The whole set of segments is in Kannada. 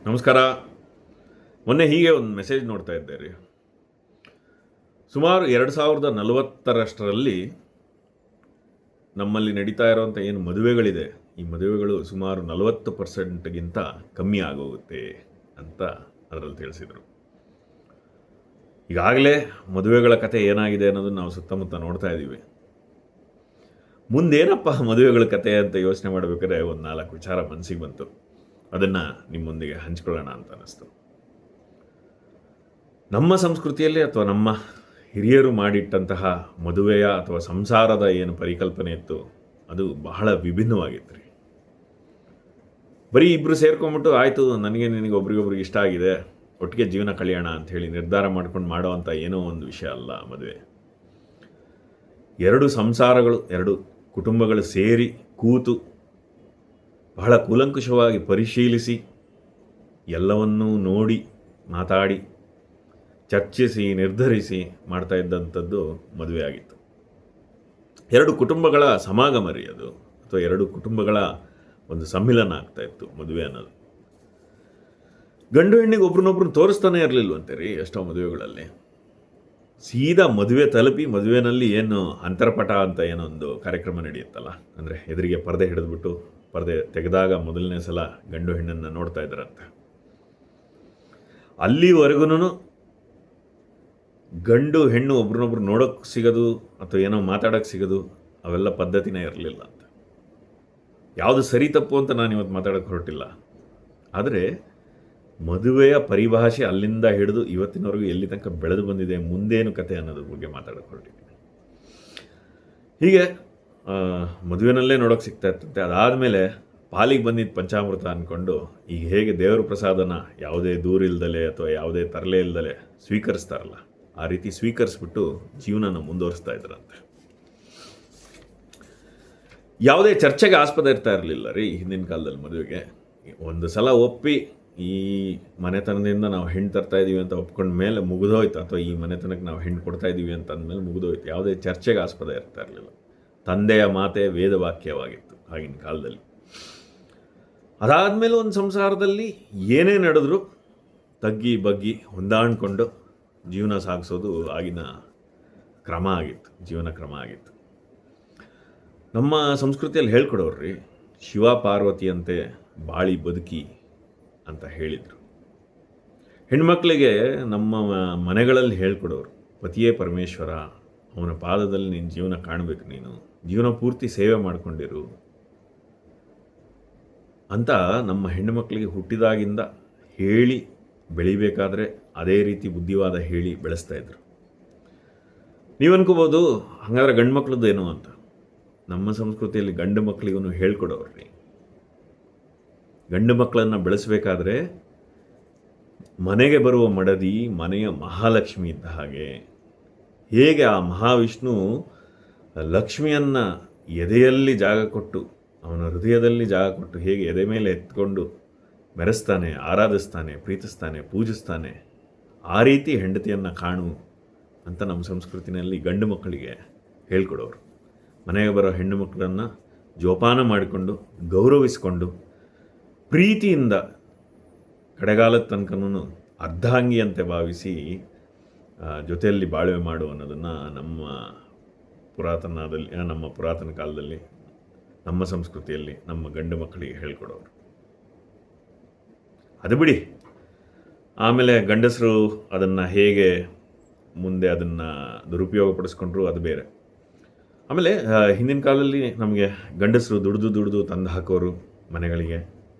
ನಮಸ್ಕಾರ. ಮೊನ್ನೆ ಹೀಗೆ ಒಂದು ಮೆಸೇಜ್ ನೋಡ್ತಾ ಇದ್ದೆ ರೀ. ಸುಮಾರು 2040 ನಮ್ಮಲ್ಲಿ ನಡೀತಾ ಇರೋವಂಥ ಏನು ಮದುವೆಗಳಿದೆ, ಈ ಮದುವೆಗಳು ಸುಮಾರು 40% ಕಮ್ಮಿ ಆಗೋಗುತ್ತೆ ಅಂತ ಅದರಲ್ಲಿ ತಿಳಿಸಿದರು. ಈಗಾಗಲೇ ಮದುವೆಗಳ ಕತೆ ಏನಾಗಿದೆ ಅನ್ನೋದನ್ನು ನಾವು ಸುತ್ತಮುತ್ತ ನೋಡ್ತಾ ಇದ್ದೀವಿ. ಮುಂದೇನಪ್ಪ ಮದುವೆಗಳ ಕತೆ ಅಂತ ಯೋಚನೆ ಮಾಡಬೇಕಾದ್ರೆ ಒಂದು 4 ವಿಚಾರ ಮನಸ್ಸಿಗೆ ಬಂತು. ಅದನ್ನು ನಿಮ್ಮೊಂದಿಗೆ ಹಂಚ್ಕೊಳ್ಳೋಣ ಅಂತ ಅನ್ನಿಸ್ತು. ನಮ್ಮ ಸಂಸ್ಕೃತಿಯಲ್ಲಿ ಅಥವಾ ನಮ್ಮ ಹಿರಿಯರು ಮಾಡಿಟ್ಟಂತಹ ಮದುವೆಯ ಅಥವಾ ಸಂಸಾರದ ಏನು ಪರಿಕಲ್ಪನೆ ಇತ್ತು, ಅದು ಬಹಳ ವಿಭಿನ್ನವಾಗಿತ್ತು ರೀ. ಬರೀ ಇಬ್ಬರು ಸೇರ್ಕೊಂಬಿಟ್ಟು ಆಯಿತು, ನನಗೆ ನಿನಗೆ ಒಬ್ರಿಗೊಬ್ರಿಗೆ ಇಷ್ಟ ಆಗಿದೆ, ಒಟ್ಟಿಗೆ ಜೀವನ ಕಳೆಯೋಣ ಅಂಥೇಳಿ ನಿರ್ಧಾರ ಮಾಡ್ಕೊಂಡು ಮಾಡೋವಂಥ ಏನೋ ಒಂದು ವಿಷಯ ಅಲ್ಲ ಮದುವೆ. 2 ಸಂಸಾರಗಳು, 2 ಕುಟುಂಬಗಳು ಸೇರಿ ಕೂತು ಬಹಳ ಕೂಲಂಕುಷವಾಗಿ ಪರಿಶೀಲಿಸಿ ಎಲ್ಲವನ್ನೂ ನೋಡಿ ಮಾತಾಡಿ ಚರ್ಚಿಸಿ ನಿರ್ಧರಿಸಿ ಮಾಡ್ತಾ ಇದ್ದಂಥದ್ದು ಮದುವೆ ಆಗಿತ್ತು. 2 ಕುಟುಂಬಗಳ ಸಮಾಗಮ ರೀ ಅದು, ಅಥವಾ 2 ಕುಟುಂಬಗಳ ಒಂದು ಸಮ್ಮಿಲನ ಆಗ್ತಾ ಇತ್ತು ಮದುವೆ ಅನ್ನೋದು. ಗಂಡು ಹೆಣ್ಣಿಗೆ ಒಬ್ರನ್ನೊಬ್ರನ್ನ ತೋರಿಸ್ತಾನೆ ಇರಲಿಲ್ವಂತೆ ರೀ ಎಷ್ಟೋ ಮದುವೆಗಳಲ್ಲಿ. ಸೀದಾ ಮದುವೆ ತಲುಪಿ ಮದುವೆನಲ್ಲಿ ಏನು ಅಂತರ್ಪಟ ಅಂತ ಏನೊಂದು ಕಾರ್ಯಕ್ರಮ ನಡೆಯುತ್ತಲ್ಲ, ಅಂದರೆ ಎದುರಿಗೆ ಪರದೆ ಹಿಡಿದ್ಬಿಟ್ಟು ಪರದೆ ತೆಗೆದಾಗ ಮೊದಲನೇ ಸಲ ಗಂಡು ಹೆಣ್ಣನ್ನು ನೋಡ್ತಾ ಇದ್ದಾರಂತೆ. ಅಲ್ಲಿವರೆಗೂ ಗಂಡು ಹೆಣ್ಣು ಒಬ್ರನ್ನೊಬ್ರು ನೋಡೋಕ್ಕೆ ಸಿಗೋದು ಅಥವಾ ಏನೋ ಮಾತಾಡೋಕ್ಕೆ ಸಿಗೋದು ಅವೆಲ್ಲ ಪದ್ಧತಿನೇ ಇರಲಿಲ್ಲ ಅಂತ. ಯಾವುದು ಸರಿ ತಪ್ಪು ಅಂತ ನಾನು ಇವತ್ತು ಮಾತಾಡೋಕ್ಕೆ ಹೊರಟಿಲ್ಲ. ಆದರೆ ಮದುವೆಯ ಪರಿಭಾಷೆ ಅಲ್ಲಿಂದ ಹಿಡಿದು ಇವತ್ತಿನವರೆಗೂ ಎಲ್ಲಿ ತನಕ ಬೆಳೆದು ಬಂದಿದೆ, ಮುಂದೇನು ಕತೆ ಅನ್ನೋದ್ರ ಬಗ್ಗೆ ಮಾತಾಡೋಕ್ಕೆ ಹೊರಟಿದ್ದೀನಿ. ಹೀಗೆ ಮದುವೆನಲ್ಲೇ ನೋಡೋಕೆ ಸಿಗ್ತಾ ಇರ್ತಂತೆ. ಅದಾದಮೇಲೆ ಪಾಲಿಗೆ ಬಂದಿದ್ದು ಪಂಚಾಮೃತ ಅಂದ್ಕೊಂಡು ಈಗ ಹೇಗೆ ದೇವರ ಪ್ರಸಾದನ ಯಾವುದೇ ದೂರಿಲ್ದಲೆ ಅಥವಾ ಯಾವುದೇ ತರಲೆ ಇಲ್ದಲೆ ಸ್ವೀಕರಿಸ್ತಾರಲ್ಲ, ಆ ರೀತಿ ಸ್ವೀಕರಿಸ್ಬಿಟ್ಟು ಜೀವನನ ಮುಂದುವರಿಸ್ತಾ ಇದ್ರಂತೆ. ಯಾವುದೇ ಚರ್ಚೆಗೆ ಆಸ್ಪದ ಇರ್ತಾ ಇರಲಿಲ್ಲ ರೀ ಹಿಂದಿನ ಕಾಲದಲ್ಲಿ ಮದುವೆಗೆ. ಒಂದು ಸಲ ಒಪ್ಪಿ ಈ ಮನೆತನದಿಂದ ನಾವು ಹೆಣ್ಣು ತರ್ತಾ ಇದ್ದೀವಿ ಅಂತ ಒಪ್ಕೊಂಡ ಮೇಲೆ ಮುಗಿದೋಯ್ತು, ಅಥವಾ ಈ ಮನೆತನಕ್ಕೆ ನಾವು ಹೆಣ್ಣು ಕೊಡ್ತಾ ಇದ್ದೀವಿ ಅಂತ ಅಂದಮೇಲೆ ಮುಗಿದೋಯ್ತು. ಯಾವುದೇ ಚರ್ಚೆಗೆ ಆಸ್ಪದ ಇರ್ತಾ ಇರಲಿಲ್ಲ. ತಂದೆಯ ಮಾತೆ ವೇದವಾಕ್ಯವಾಗಿತ್ತು ಆಗಿನ ಕಾಲದಲ್ಲಿ. ಅದಾದಮೇಲೆ ಒಂದು ಸಂಸಾರದಲ್ಲಿ ಏನೇ ನಡೆದರೂ ತಗ್ಗಿ ಬಗ್ಗಿ ಹೊಂದಾಣಿಕೊಂಡು ಜೀವನ ಸಾಗಿಸೋದು ಆಗಿನ ಕ್ರಮ ಆಗಿತ್ತು, ಜೀವನ ಕ್ರಮ ಆಗಿತ್ತು. ನಮ್ಮ ಸಂಸ್ಕೃತಿಯಲ್ಲಿ ಹೇಳ್ಕೊಡೋರು ಶಿವ ಪಾರ್ವತಿಯಂತೆ ಬಾಳಿ ಬದುಕಿ ಅಂತ ಹೇಳಿದರು. ಹೆಣ್ಮಕ್ಳಿಗೆ ನಮ್ಮ ಮನೆಗಳಲ್ಲಿ ಹೇಳ್ಕೊಡೋರು, ಪತಿಯೇ ಪರಮೇಶ್ವರ, ಅವನ ಪಾದದಲ್ಲಿ ನಿನ್ನ ಜೀವನ ಕಾಣಬೇಕು, ನೀನು ಜೀವನ ಪೂರ್ತಿ ಸೇವೆ ಮಾಡಿಕೊಂಡಿರು ಅಂತ ನಮ್ಮ ಹೆಣ್ಣುಮಕ್ಕಳಿಗೆ ಹುಟ್ಟಿದಾಗಿಂದ ಹೇಳಿ ಬೆಳಿಬೇಕಾದ್ರೆ ಅದೇ ರೀತಿ ಬುದ್ಧಿವಾದ ಹೇಳಿ ಬೆಳೆಸ್ತಾಯಿದ್ರು. ನೀವು ಅನ್ಕೋಬೋದು ಹಾಗಾದ್ರೆ ಗಂಡು ಮಕ್ಕಳದ್ದೇನು ಅಂತ. ನಮ್ಮ ಸಂಸ್ಕೃತಿಯಲ್ಲಿ ಗಂಡು ಮಕ್ಕಳಿಗೂ ಹೇಳ್ಕೊಡೋರ್ರಿ. ಗಂಡು ಮಕ್ಕಳನ್ನು ಬೆಳೆಸಬೇಕಾದ್ರೆ ಮನೆಗೆ ಬರುವ ಮಡದಿ ಮನೆಯ ಮಹಾಲಕ್ಷ್ಮಿ ಇದ್ದ ಹಾಗೆ, ಹೇಗೆ ಆ ಮಹಾವಿಷ್ಣು ಲಕ್ಷ್ಮಿಯನ್ನು ಎದೆಯಲ್ಲಿ ಜಾಗ ಕೊಟ್ಟು, ಅವನ ಹೃದಯದಲ್ಲಿ ಜಾಗ ಕೊಟ್ಟು ಹೇಗೆ ಎದೆ ಮೇಲೆ ಎತ್ಕೊಂಡು ಮೆರೆಸ್ತಾನೆ, ಆರಾಧಿಸ್ತಾನೆ, ಪ್ರೀತಿಸ್ತಾನೆ, ಪೂಜಿಸ್ತಾನೆ, ಆ ರೀತಿ ಹೆಂಡತಿಯನ್ನು ಕಾಣು ಅಂತ ನಮ್ಮ ಸಂಸ್ಕೃತಿನಲ್ಲಿ ಗಂಡು ಮಕ್ಕಳಿಗೆ ಹೇಳ್ಕೊಡೋರು. ಮನೆಗೆ ಬರೋ ಹೆಣ್ಣು ಮಕ್ಕಳನ್ನು ಜೋಪಾನ ಮಾಡಿಕೊಂಡು ಗೌರವಿಸಿಕೊಂಡು ಪ್ರೀತಿಯಿಂದ ಕಡೆಗಾಲದ ತನಕನೂ ಅರ್ಧಾಂಗಿಯಂತೆ ಭಾವಿಸಿ ಜೊತೆಯಲ್ಲಿ ಬಾಳ್ವೆ ಮಾಡು ಅನ್ನೋದನ್ನು ನಮ್ಮ ಪುರಾತನ ಕಾಲದಲ್ಲಿ ನಮ್ಮ ಸಂಸ್ಕೃತಿಯಲ್ಲಿ ನಮ್ಮ ಗಂಡು ಮಕ್ಕಳಿಗೆ ಹೇಳ್ಕೊಡೋರು. ಅದು ಬಿಡಿ, ಆಮೇಲೆ ಗಂಡಸರು ಅದನ್ನು ಹೇಗೆ ಮುಂದೆ ಅದನ್ನು ದುರುಪಯೋಗಪಡಿಸ್ಕೊಂಡ್ರು ಅದು ಬೇರೆ. ಆಮೇಲೆ ಹಿಂದಿನ ಕಾಲದಲ್ಲಿ ನಮಗೆ ಗಂಡಸರು ದುಡಿದು ತಂದು ಹಾಕೋರು ಮನೆಗಳಿಗೆ,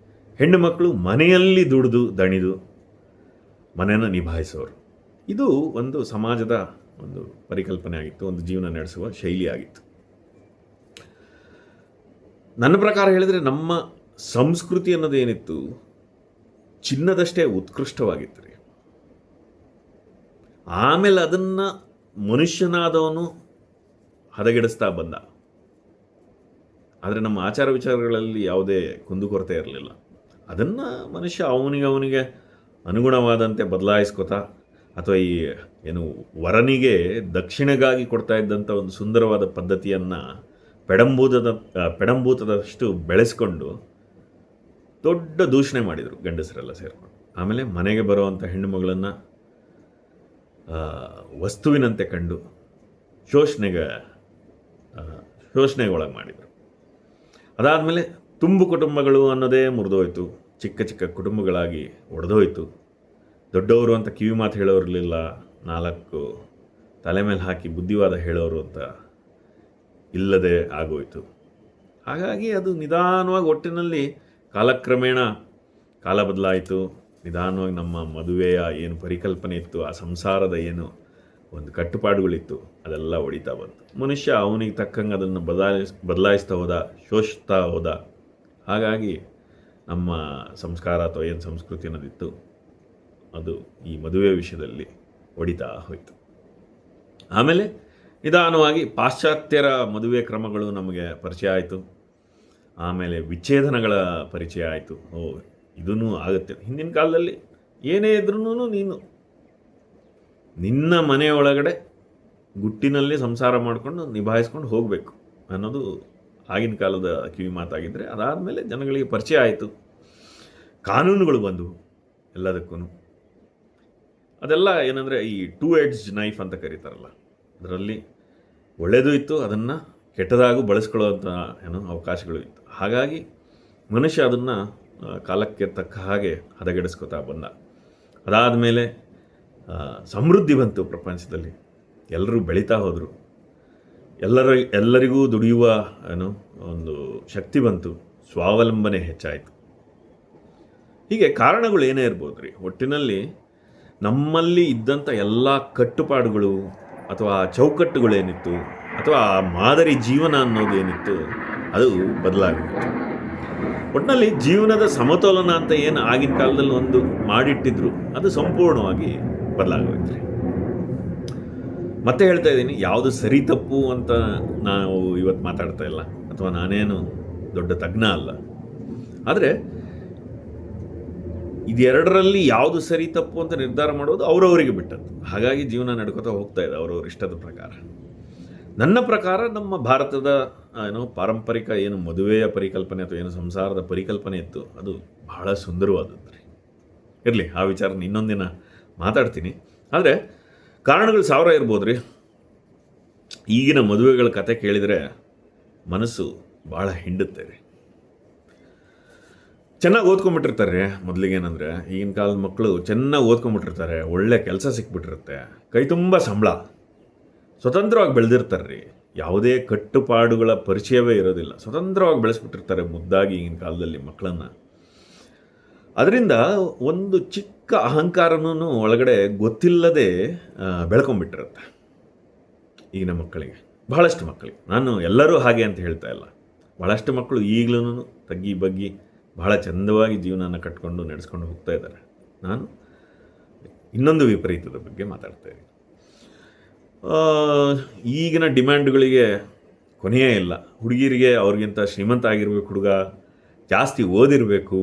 ಹೆಣ್ಣು ಮಕ್ಕಳು ಮನೆಯಲ್ಲಿ ದುಡಿದು ದಣಿದು ಮನೆಯನ್ನು ನಿಭಾಯಿಸೋರು. ಇದು ಒಂದು ಸಮಾಜದ ಒಂದು ಪರಿಕಲ್ಪನೆ ಆಗಿತ್ತು, ಒಂದು ಜೀವನ ನಡೆಸುವ ಶೈಲಿ ಆಗಿತ್ತು. ನನ್ನ ಪ್ರಕಾರ ಹೇಳಿದರೆ ನಮ್ಮ ಸಂಸ್ಕೃತಿ ಅನ್ನೋದು ಏನಿತ್ತು, ಚಿನ್ನದಷ್ಟೇ ಉತ್ಕೃಷ್ಟವಾಗಿತ್ತು ರೀ. ಆಮೇಲೆ ಅದನ್ನು ಮನುಷ್ಯನಾದವನು ಹದಗೆಡಿಸ್ತಾ ಬಂದ. ಆದರೆ ನಮ್ಮ ಆಚಾರ ವಿಚಾರಗಳಲ್ಲಿ ಯಾವುದೇ ಕುಂದುಕೊರತೆ ಇರಲಿಲ್ಲ. ಅದನ್ನು ಮನುಷ್ಯ ಅವನಿಗೆ ಅನುಗುಣವಾದಂತೆ ಬದಲಾಯಿಸ್ಕೋತಾ, ಅಥವಾ ಈ ಏನು ವರನಿಗೆ ದಕ್ಷಿಣೆಗಾಗಿ ಕೊಡ್ತಾ ಇದ್ದಂಥ ಒಂದು ಸುಂದರವಾದ ಪದ್ಧತಿಯನ್ನು ಪೆಡಂಭೂತದಷ್ಟು ಬೆಳೆಸ್ಕೊಂಡು ದೊಡ್ಡ ದೂಷಣೆ ಮಾಡಿದರು ಗಂಡಸರೆಲ್ಲ ಸೇರಿಕೊಂಡು. ಆಮೇಲೆ ಮನೆಗೆ ಬರುವಂಥ ಹೆಣ್ಣು ಮಗಳನ್ನು ವಸ್ತುವಿನಂತೆ ಕಂಡು ಶೋಷಣೆಗೆ ಒಳಗೆ ಮಾಡಿದರು. ಅದಾದಮೇಲೆ ತುಂಬು ಕುಟುಂಬಗಳು ಅನ್ನೋದೇ ಮುರಿದೋಯ್ತು, ಚಿಕ್ಕ ಚಿಕ್ಕ ಕುಟುಂಬಗಳಾಗಿ ಒಡೆದೋಯ್ತು. ದೊಡ್ಡವರು ಅಂತ ಕಿವಿ ಮಾತು ಹೇಳೋರಿರಲಿಲ್ಲ, 4 ತಲೆ ಮೇಲೆ ಹಾಕಿ ಬುದ್ಧಿವಾದ ಹೇಳೋರು ಅಂತ ಇಲ್ಲದೆ ಆಗೋಯ್ತು. ಹಾಗಾಗಿ ಅದು ನಿಧಾನವಾಗಿ ಒಟ್ಟಿನಲ್ಲಿ ಕಾಲಕ್ರಮೇಣ ಕಾಲ ಬದಲಾಯಿತು. ನಿಧಾನವಾಗಿ ನಮ್ಮ ಮದುವೆಯ ಏನು ಪರಿಕಲ್ಪನೆ ಇತ್ತು, ಆ ಸಂಸಾರದ ಏನು ಒಂದು ಕಟ್ಟುಪಾಡುಗಳಿತ್ತು, ಅದೆಲ್ಲ ಹೊಡಿತಾ ಬಂತು. ಮನುಷ್ಯ ಅವನಿಗೆ ತಕ್ಕಂಗೆ ಅದನ್ನು ಬದಲಾಯಿಸ್ತಾ ಹೋದ, ಶೋಷಿಸ್ತಾ ಹೋದ. ಹಾಗಾಗಿ ನಮ್ಮ ಸಂಸ್ಕಾರ ಅಥವಾ ಏನು ಸಂಸ್ಕೃತಿ ಅನ್ನೋದಿತ್ತು ಅದು ಈ ಮದುವೆ ವಿಷಯದಲ್ಲಿ ಹೊಡಿತಾ ಹೋಯಿತು. ಆಮೇಲೆ ನಿಧಾನವಾಗಿ ಪಾಶ್ಚಾತ್ಯರ ಮದುವೆ ಕ್ರಮಗಳು ನಮಗೆ ಪರಿಚಯ ಆಯಿತು. ಆಮೇಲೆ ವಿಚ್ಛೇದನಗಳ ಪರಿಚಯ ಆಯಿತು. ಇದೂ ಆಗುತ್ತೆ. ಹಿಂದಿನ ಕಾಲದಲ್ಲಿ ಏನೇ ಇದ್ರೂ ನೀನು ನಿನ್ನ ಮನೆಯೊಳಗಡೆ ಗುಟ್ಟಿನಲ್ಲಿ ಸಂಸಾರ ಮಾಡಿಕೊಂಡು ನಿಭಾಯಿಸ್ಕೊಂಡು ಹೋಗಬೇಕು ಅನ್ನೋದು ಆಗಿನ ಕಾಲದ ಕಿವಿ ಮಾತಾಗಿದ್ದರೆ, ಅದಾದಮೇಲೆ ಜನಗಳಿಗೆ ಪರಿಚಯ ಆಯಿತು. ಕಾನೂನುಗಳು ಬಂದವು ಎಲ್ಲದಕ್ಕೂ. ಅದೆಲ್ಲ ಏನಂದರೆ ಈ 2 edged ನೈಫ್ ಅಂತ ಕರೀತಾರಲ್ಲ, ಅದರಲ್ಲಿ ಒಳ್ಳೆಯದು ಇತ್ತು, ಅದನ್ನು ಕೆಟ್ಟದಾಗೂ ಬಳಸ್ಕೊಳ್ಳೋವಂಥ ಅವಕಾಶಗಳು ಇತ್ತು. ಹಾಗಾಗಿ ಮನುಷ್ಯ ಅದನ್ನು ಕಾಲಕ್ಕೆ ತಕ್ಕ ಹಾಗೆ ಹದಗೆಡಿಸ್ಕೊತಾ ಬಂದ. ಅದಾದಮೇಲೆ ಸಮೃದ್ಧಿ ಬಂತು ಪ್ರಪಂಚದಲ್ಲಿ, ಎಲ್ಲರೂ ಬೆಳೀತಾ ಹೋದರು, ಎಲ್ಲರಿಗೂ ದುಡಿಯುವ ಒಂದು ಶಕ್ತಿ ಬಂತು, ಸ್ವಾವಲಂಬನೆ ಹೆಚ್ಚಾಯಿತು. ಹೀಗೆ ಕಾರಣಗಳು ಏನೇ ಇರ್ಬೋದು ರೀ, ಒಟ್ಟಿನಲ್ಲಿ ನಮ್ಮಲ್ಲಿ ಇದ್ದಂಥ ಎಲ್ಲ ಕಟ್ಟುಪಾಡುಗಳು ಅಥವಾ ಚೌಕಟ್ಟುಗಳೇನಿತ್ತು ಅಥವಾ ಮಾದರಿ ಜೀವನ ಅನ್ನೋದೇನಿತ್ತು ಅದು ಬದಲಾಗಿತ್ತು. ಒಟ್ಟಿನಲ್ಲಿ ಜೀವನದ ಸಮತೋಲನ ಅಂತ ಏನು ಆಗಿನ ಕಾಲದಲ್ಲಿ ಒಂದು ಮಾಡಿಟ್ಟಿದ್ರು ಅದು ಸಂಪೂರ್ಣವಾಗಿ ಬದಲಾಗೋಯ್ತು ರೀ. ಮತ್ತೆ ಹೇಳ್ತಾ ಇದ್ದೀನಿ, ಯಾವುದು ಸರಿ ತಪ್ಪು ಅಂತ ನಾವು ಇವತ್ತು ಮಾತಾಡ್ತಾ ಇಲ್ಲ, ಅಥವಾ ನಾನೇನು ದೊಡ್ಡ ತಜ್ಞ ಅಲ್ಲ. ಆದರೆ ಇದೆರಡರಲ್ಲಿ ಯಾವುದು ಸರಿ ತಪ್ಪು ಅಂತ ನಿರ್ಧಾರ ಮಾಡೋದು ಅವರವರಿಗೆ ಬಿಟ್ಟದ್ದು. ಹಾಗಾಗಿ ಜೀವನ ನಡ್ಕೋತಾ ಹೋಗ್ತಾ ಇದೆ ಅವರವ್ರ ಇಷ್ಟದ ಪ್ರಕಾರ. ನನ್ನ ಪ್ರಕಾರ ನಮ್ಮ ಭಾರತದ ಪಾರಂಪರಿಕ ಏನು ಮದುವೆಯ ಪರಿಕಲ್ಪನೆ ಅಥವಾ ಏನು ಸಂಸಾರದ ಪರಿಕಲ್ಪನೆ ಇತ್ತು ಅದು ಬಹಳ ಸುಂದರವಾದದ್ದು ರೀ. ಇರಲಿ, ಆ ವಿಚಾರನ ಇನ್ನೊಂದಿನ ಮಾತಾಡ್ತೀನಿ. ಆದರೆ ಕಾರಣಗಳು 1000 ಇರ್ಬೋದು ರೀ. ಈಗಿನ ಮದುವೆಗಳ ಕತೆ ಕೇಳಿದರೆ ಮನಸ್ಸು ಭಾಳ ಹಿಂಡುತ್ತೆ ರೀ. ಚೆನ್ನಾಗಿ ಓದ್ಕೊಂಬಿಟ್ಟಿರ್ತಾರೆ ರೀ. ಮೊದಲಿಗೇನಂದರೆ ಈಗಿನ ಕಾಲದ ಮಕ್ಕಳು ಚೆನ್ನಾಗಿ ಓದ್ಕೊಂಬಿಟ್ಟಿರ್ತಾರೆ, ಒಳ್ಳೆ ಕೆಲಸ ಸಿಕ್ಬಿಟ್ಟಿರುತ್ತೆ, ಕೈ ತುಂಬ ಸಂಬಳ, ಸ್ವತಂತ್ರವಾಗಿ ಬೆಳೆದಿರ್ತಾರೆ ರೀ. ಯಾವುದೇ ಕಟ್ಟುಪಾಡುಗಳ ಪರಿಚಯವೇ ಇರೋದಿಲ್ಲ, ಸ್ವತಂತ್ರವಾಗಿ ಬೆಳೆಸ್ಬಿಟ್ಟಿರ್ತಾರೆ ಮುದ್ದಾಗಿ ಈಗಿನ ಕಾಲದಲ್ಲಿ ಮಕ್ಕಳನ್ನು. ಅದರಿಂದ ಒಂದು ಚಿಕ್ಕ ಅಹಂಕಾರನೂ ಒಳಗಡೆ ಗೊತ್ತಿಲ್ಲದೆ ಬೆಳ್ಕೊಂಬಿಟ್ಟಿರುತ್ತೆ ಈಗಿನ ಮಕ್ಕಳಿಗೆ, ಬಹಳಷ್ಟು ಮಕ್ಕಳಿಗೆ. ನಾನು ಎಲ್ಲರೂ ಹಾಗೆ ಅಂತ ಹೇಳ್ತಾ ಇಲ್ಲ, ಭಾಳಷ್ಟು ಮಕ್ಕಳು ಈಗಲೂ ತಗ್ಗಿ ಬಗ್ಗಿ ಬಹಳ ಚಂದವಾಗಿ ಜೀವನನ ಕಟ್ಕೊಂಡು ನಡೆಸ್ಕೊಂಡು ಹೋಗ್ತಾ ಇದ್ದಾರೆ. ನಾನು ಇನ್ನೊಂದು ವಿಪರೀತದ ಬಗ್ಗೆ ಮಾತಾಡ್ತಾ ಇದ್ದೀನಿ. ಈಗಿನ ಡಿಮ್ಯಾಂಡ್ಗಳಿಗೆ ಕೊನೆಯೇ ಇಲ್ಲ. ಹುಡುಗಿರಿಗೆ ಅವ್ರಿಗಿಂತ ಶ್ರೀಮಂತ ಆಗಿರಬೇಕು ಹುಡುಗ, ಜಾಸ್ತಿ ಓದಿರಬೇಕು,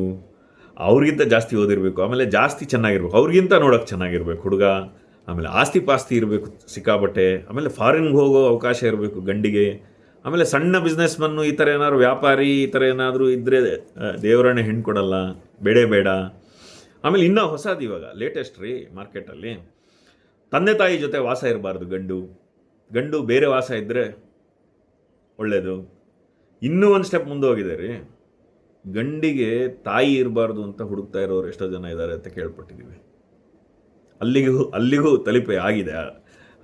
ಅವ್ರಿಗಿಂತ ಜಾಸ್ತಿ ಓದಿರಬೇಕು, ಆಮೇಲೆ ಜಾಸ್ತಿ ಚೆನ್ನಾಗಿರ್ಬೇಕು, ಅವ್ರಿಗಿಂತ ನೋಡೋಕ್ಕೆ ಚೆನ್ನಾಗಿರ್ಬೇಕು ಹುಡುಗ, ಆಮೇಲೆ ಆಸ್ತಿ ಪಾಸ್ತಿ ಇರಬೇಕು ಸಿಕ್ಕಾಬಟ್ಟೆ, ಆಮೇಲೆ ಫಾರಿನ್ಗೆ ಹೋಗೋ ಅವಕಾಶ ಇರಬೇಕು ಗಂಡಿಗೆ, ಆಮೇಲೆ ಸಣ್ಣ ಬಿಸ್ನೆಸ್ಮನ್ನು ಈ ಥರ ಏನಾದ್ರು ವ್ಯಾಪಾರಿ ಈ ಥರ ಏನಾದರೂ ಇದ್ದರೆ ದೇವರನ್ನೇ ಹೆಣ್ಣು ಕೊಡಲ್ಲ, ಬೇಡ. ಆಮೇಲೆ ಇನ್ನೂ ಹೊಸದು ಇವಾಗ ಲೇಟೆಸ್ಟ್ ರೀ ಮಾರ್ಕೆಟಲ್ಲಿ, ತಂದೆ ತಾಯಿ ಜೊತೆ ವಾಸ ಇರಬಾರ್ದು ಗಂಡು ಬೇರೆ ವಾಸ ಇದ್ದರೆ ಒಳ್ಳೆಯದು. ಇನ್ನೂ ಒಂದು ಸ್ಟೆಪ್ ಮುಂದೆ ಹೋಗಿದೆ ರೀ, ಗಂಡಿಗೆ ತಾಯಿ ಇರಬಾರ್ದು ಅಂತ ಹುಡುಕ್ತಾ ಇರೋರು ಎಷ್ಟೋ ಜನ ಇದ್ದಾರೆ ಅಂತ ಕೇಳ್ಪಟ್ಟಿದ್ದೀವಿ. ಅಲ್ಲಿಗೂ ತಲುಪೆ ಆಗಿದೆ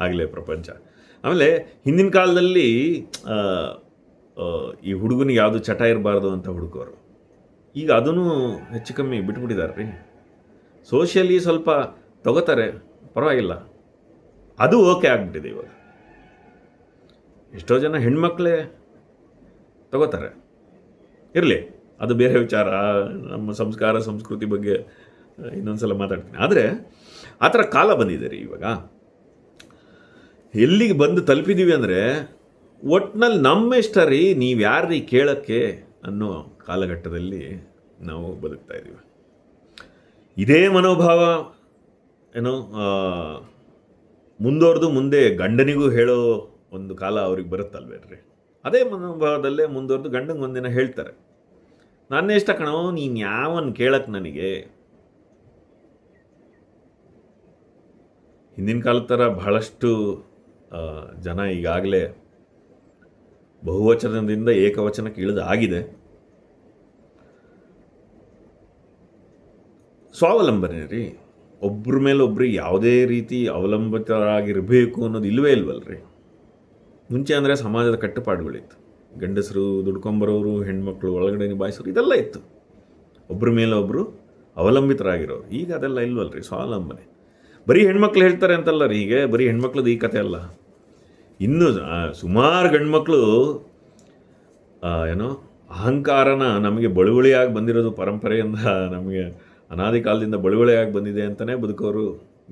ಆಗಲೇ ಪ್ರಪಂಚ. ಆಮೇಲೆ ಹಿಂದಿನ ಕಾಲದಲ್ಲಿ ಈ ಹುಡುಗನಿಗೆ ಯಾವುದು ಚಟ ಇರಬಾರ್ದು ಅಂತ ಹುಡುಕೋರು, ಈಗ ಅದನ್ನು ಹೆಚ್ಚು ಕಮ್ಮಿ ಬಿಟ್ಬಿಟ್ಟಿದ್ದಾರೆ ರೀ. ಸೋಷಿಯಲಿ ಸ್ವಲ್ಪ ತಗೋತಾರೆ, ಪರವಾಗಿಲ್ಲ, ಅದು ಓಕೆ ಆಗಿಬಿಟ್ಟಿದೆ ಇವಾಗ. ಎಷ್ಟೋ ಜನ ಹೆಣ್ಮಕ್ಳೇ ತಗೋತಾರೆ, ಇರಲಿ, ಅದು ಬೇರೆ ವಿಚಾರ. ನಮ್ಮ ಸಂಸ್ಕಾರ ಸಂಸ್ಕೃತಿ ಬಗ್ಗೆ ಇನ್ನೊಂದು ಸಲ ಮಾತಾಡ್ತೀನಿ. ಆದರೆ ಆ ಥರ ಕಾಲ ಬಂದಿದೆ ರೀ ಇವಾಗ. ಎಲ್ಲಿಗೆ ಬಂದು ತಲುಪಿದ್ದೀವಿ ಅಂದರೆ, ಒಟ್ಟಿನಲ್ಲಿ ನಮ್ಮ ಇಷ್ಟ ರೀ, ನೀವು ಯಾರ್ರೀ ಕೇಳೋಕ್ಕೆ ಅನ್ನೋ ಕಾಲಘಟ್ಟದಲ್ಲಿ ನಾವು ಬದುಕ್ತಾ ಇದ್ದೀವಿ. ಇದೇ ಮನೋಭಾವ ಮುಂದುವರೆದು ಮುಂದೆ ಗಂಡನಿಗೂ ಹೇಳೋ ಒಂದು ಕಾಲ ಅವ್ರಿಗೆ ಬರುತ್ತಲ್ವೇನ್ರಿ. ಅದೇ ಮನೋಭಾವದಲ್ಲೇ ಮುಂದುವರೆದು ಗಂಡಂಗೆ ಒಂದಿನ ಹೇಳ್ತಾರೆ, ನನ್ನ ಇಷ್ಟ ಕಣೋ, ನೀನು ಯಾವನ್ ಕೇಳಕ್ಕೆ ನನಗೆ. ಹಿಂದಿನ ಕಾಲದ ಥರ ಬಹಳಷ್ಟು ಜನ ಈಗಾಗಲೇ ಬಹುವಚನದಿಂದ ಏಕವಚನಕ್ಕೆ ಇಳಿದು ಆಗಿದೆ. ಸ್ವಾವಲಂಬನೆ ರೀ. ಒಬ್ಬರ ಮೇಲೆ ಒಬ್ರಿಗೆ ಯಾವುದೇ ರೀತಿ ಅವಲಂಬಿತರಾಗಿರಬೇಕು ಅನ್ನೋದು ಇಲ್ಲವೇ ಇಲ್ವಲ್ರಿ. ಮುಂಚೆ ಅಂದರೆ ಸಮಾಜದ ಕಟ್ಟುಪಾಡುಗಳಿತ್ತು. ಗಂಡಸರು ದುಡ್ಕೊಂಬರೋರು, ಹೆಣ್ಮಕ್ಳು ಒಳಗಡೆ ನಿಭಾಯಿಸೋರು, ಇದೆಲ್ಲ ಇತ್ತು. ಒಬ್ಬರ ಮೇಲೆ ಒಬ್ಬರು ಅವಲಂಬಿತರಾಗಿರೋರು. ಈಗ ಅದೆಲ್ಲ ಇಲ್ವಲ್ರಿ. ಸ್ವಾವಲಂಬನೆ ಬರೀ ಹೆಣ್ಮಕ್ಳು ಹೇಳ್ತಾರೆ ಅಂತಲ್ಲ ರೀ. ಹೀಗೆ ಬರೀ ಹೆಣ್ಮಕ್ಳದ್ದು ಈ ಕಥೆ ಅಲ್ಲ. ಇನ್ನೂ ಸುಮಾರು ಗಂಡ್ಮಕ್ಳು ಏನೋ ಅಹಂಕಾರನ ನಮಗೆ ಬಳುವಳಿಯಾಗಿ ಬಂದಿರೋದು, ಪರಂಪರೆಯಿಂದ ನಮಗೆ ಅನಾದಿ ಕಾಲದಿಂದ ಬಳುವಳಿಯಾಗಿ ಬಂದಿದೆ ಅಂತಲೇ ಬದುಕೋರು